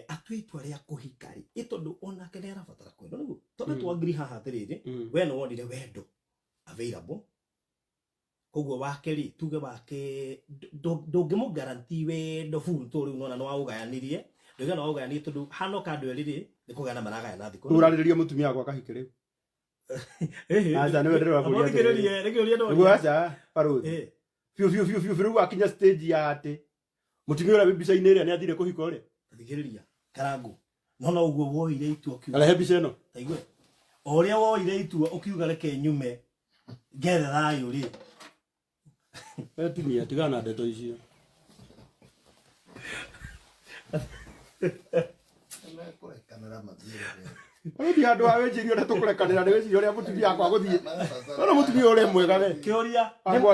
atue itua ria kuhikari itondu ona kene arabatara kwenda riu tondu twangiri haha atiriri we no wonire wendo available koguo wake ri tuge wake ndungimu guarantee wendo full to riu nona no augayanirie nduge no augayanirie tondu hano kandu eriri nikugana maragaya na thiko urariria mutumia wakwa kahike riu acha niwe ndiro waburia nikiuria ndo niguo acha baruthi fiu riu akinya stage ya ati mutumia ura bibica-ini iria ni athire kuhika uri thikiriria karangu nona uguo woire itua kiuga ala hebica ino taigwe oria woire itua ukiuga reke nyume gethe thayo ri tumia tigana ndeto icio Baruthi handu ha wenjirio na tukurekanira ni wecirio ria mutumia akwa guthie no mutumia uri mwega we kiuria handu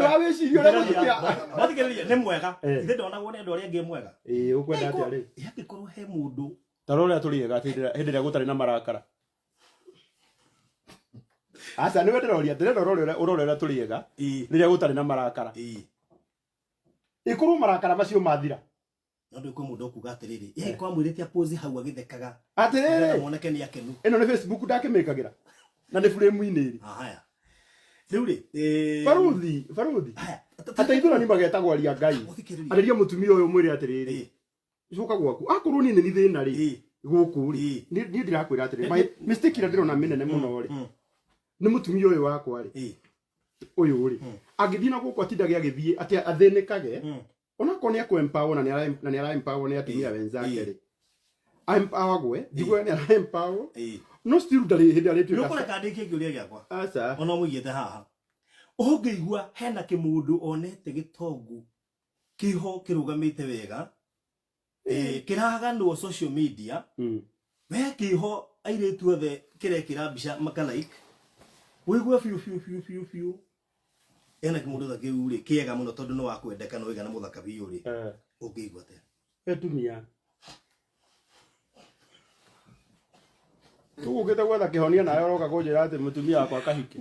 ha wecirio ria mutumia mathikiriria ni mwega ithe ndonagwo ni andu aria ngi mwega ukwenda atia ri ihati korwo he mundu taro ria turiega hindi ria gutari na marakara acha niwe ndiroria urorera turiega riria gutari na marakara ikuru marakara macio mathira ndu ko mundu kuga atiriri kwa mwirite pose hau agithekaga atiriri moneke ni akenu ino ni Facebook ndakimikagira na ni frame iniri haya riu ri baruthi ataithura ni magetagwo aria ngai ariria mutumia uyu mwire atiriri icoka gwaku akorwo ni thina ri guku ri ni ndirakwira atiriri mistake ira ndirona minene muno ri ni mutumia uyu wakwa ri uyu ri agithina guku atindaga agithie ati athinikage ona ko ni aku empower na ni ara empower ni atumia wenzake ri empower gwe digwe ni ara empower no still ndari hindi ari tu no kore kandi kingiuria giakwa acha ona muigite haha ungeigua hena kimundu onete gitongu kiho kirugamite wega kiraganwo social media we kiho airetu othe kirekira mbica makalike wigua fiu ena kimundu tha kiu ri kiega muno tondu no wakwendeka no igana muthaka biu ri ungeigua te tumia tugukite gwetha kihonia nayo roka kunjira ati mutumia wakwa kahiki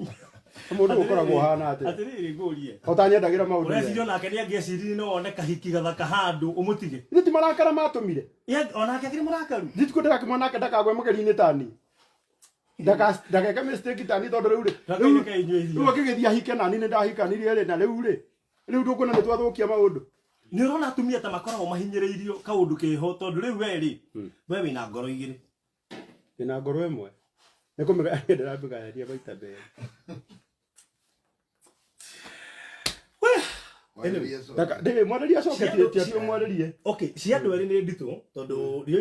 mundu ukoragwo hana ati atiriri ngurie utanyendagira maundu urecirio nake ni angeciriri no one kahiki gathaka handu umutige ni ti marakara matumire onake akiri murakaru nditiko ndaka mwanake ndakagwe mugeri-ini tani ndakeka mistake tani tondu riu ri riu akigithia hike nani ni ndahikanirie ri na riu ndukuona ni twathukia maundu ni urona atumia ta makoragwo mahinyiriirio kaundu kiho tondu riu we ri we wina ngoro igiri ina ngoro imwe nikumega ndirambigania baita mbere ndaka mwareria coketie ati mwarerie okay cia andu eri ni nditu tondu rio